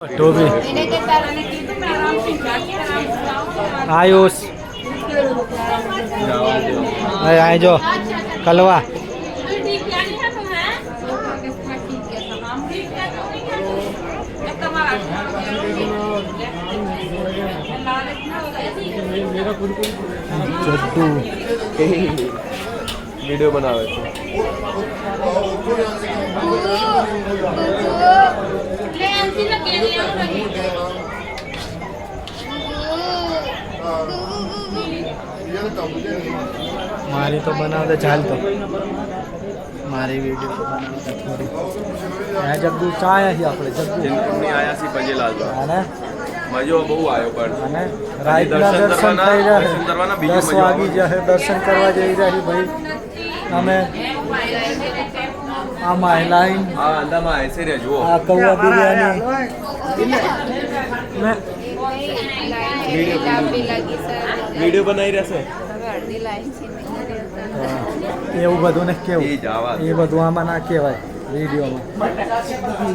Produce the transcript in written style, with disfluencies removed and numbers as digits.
Toby Ayush આ જો કલવા જड्डू video बनावे छे मारी तो बनावते चाल तो मारी वीडियो बनावते थोड़ी आ जग्गू चाय ही આપણે જગ્ગુ जिनने आया सी पंजेलाल અને मजो बहु आयो पण અને રાતના દર્શન થઈ જાય દર્શન કરવાના બીજું 10 વાગી જાય દર્શન કરવા જઈ રહ્યા ભાઈ અમે આ માઈલાઈન हां अंदामा ऐसे रे जो આ કૌવા બિરયાની મે वीडियो बनाई रहसे એવું બધું ને કેવું એ જાવા એ બધું આમાં ના કહેવાય વિડીયોમાં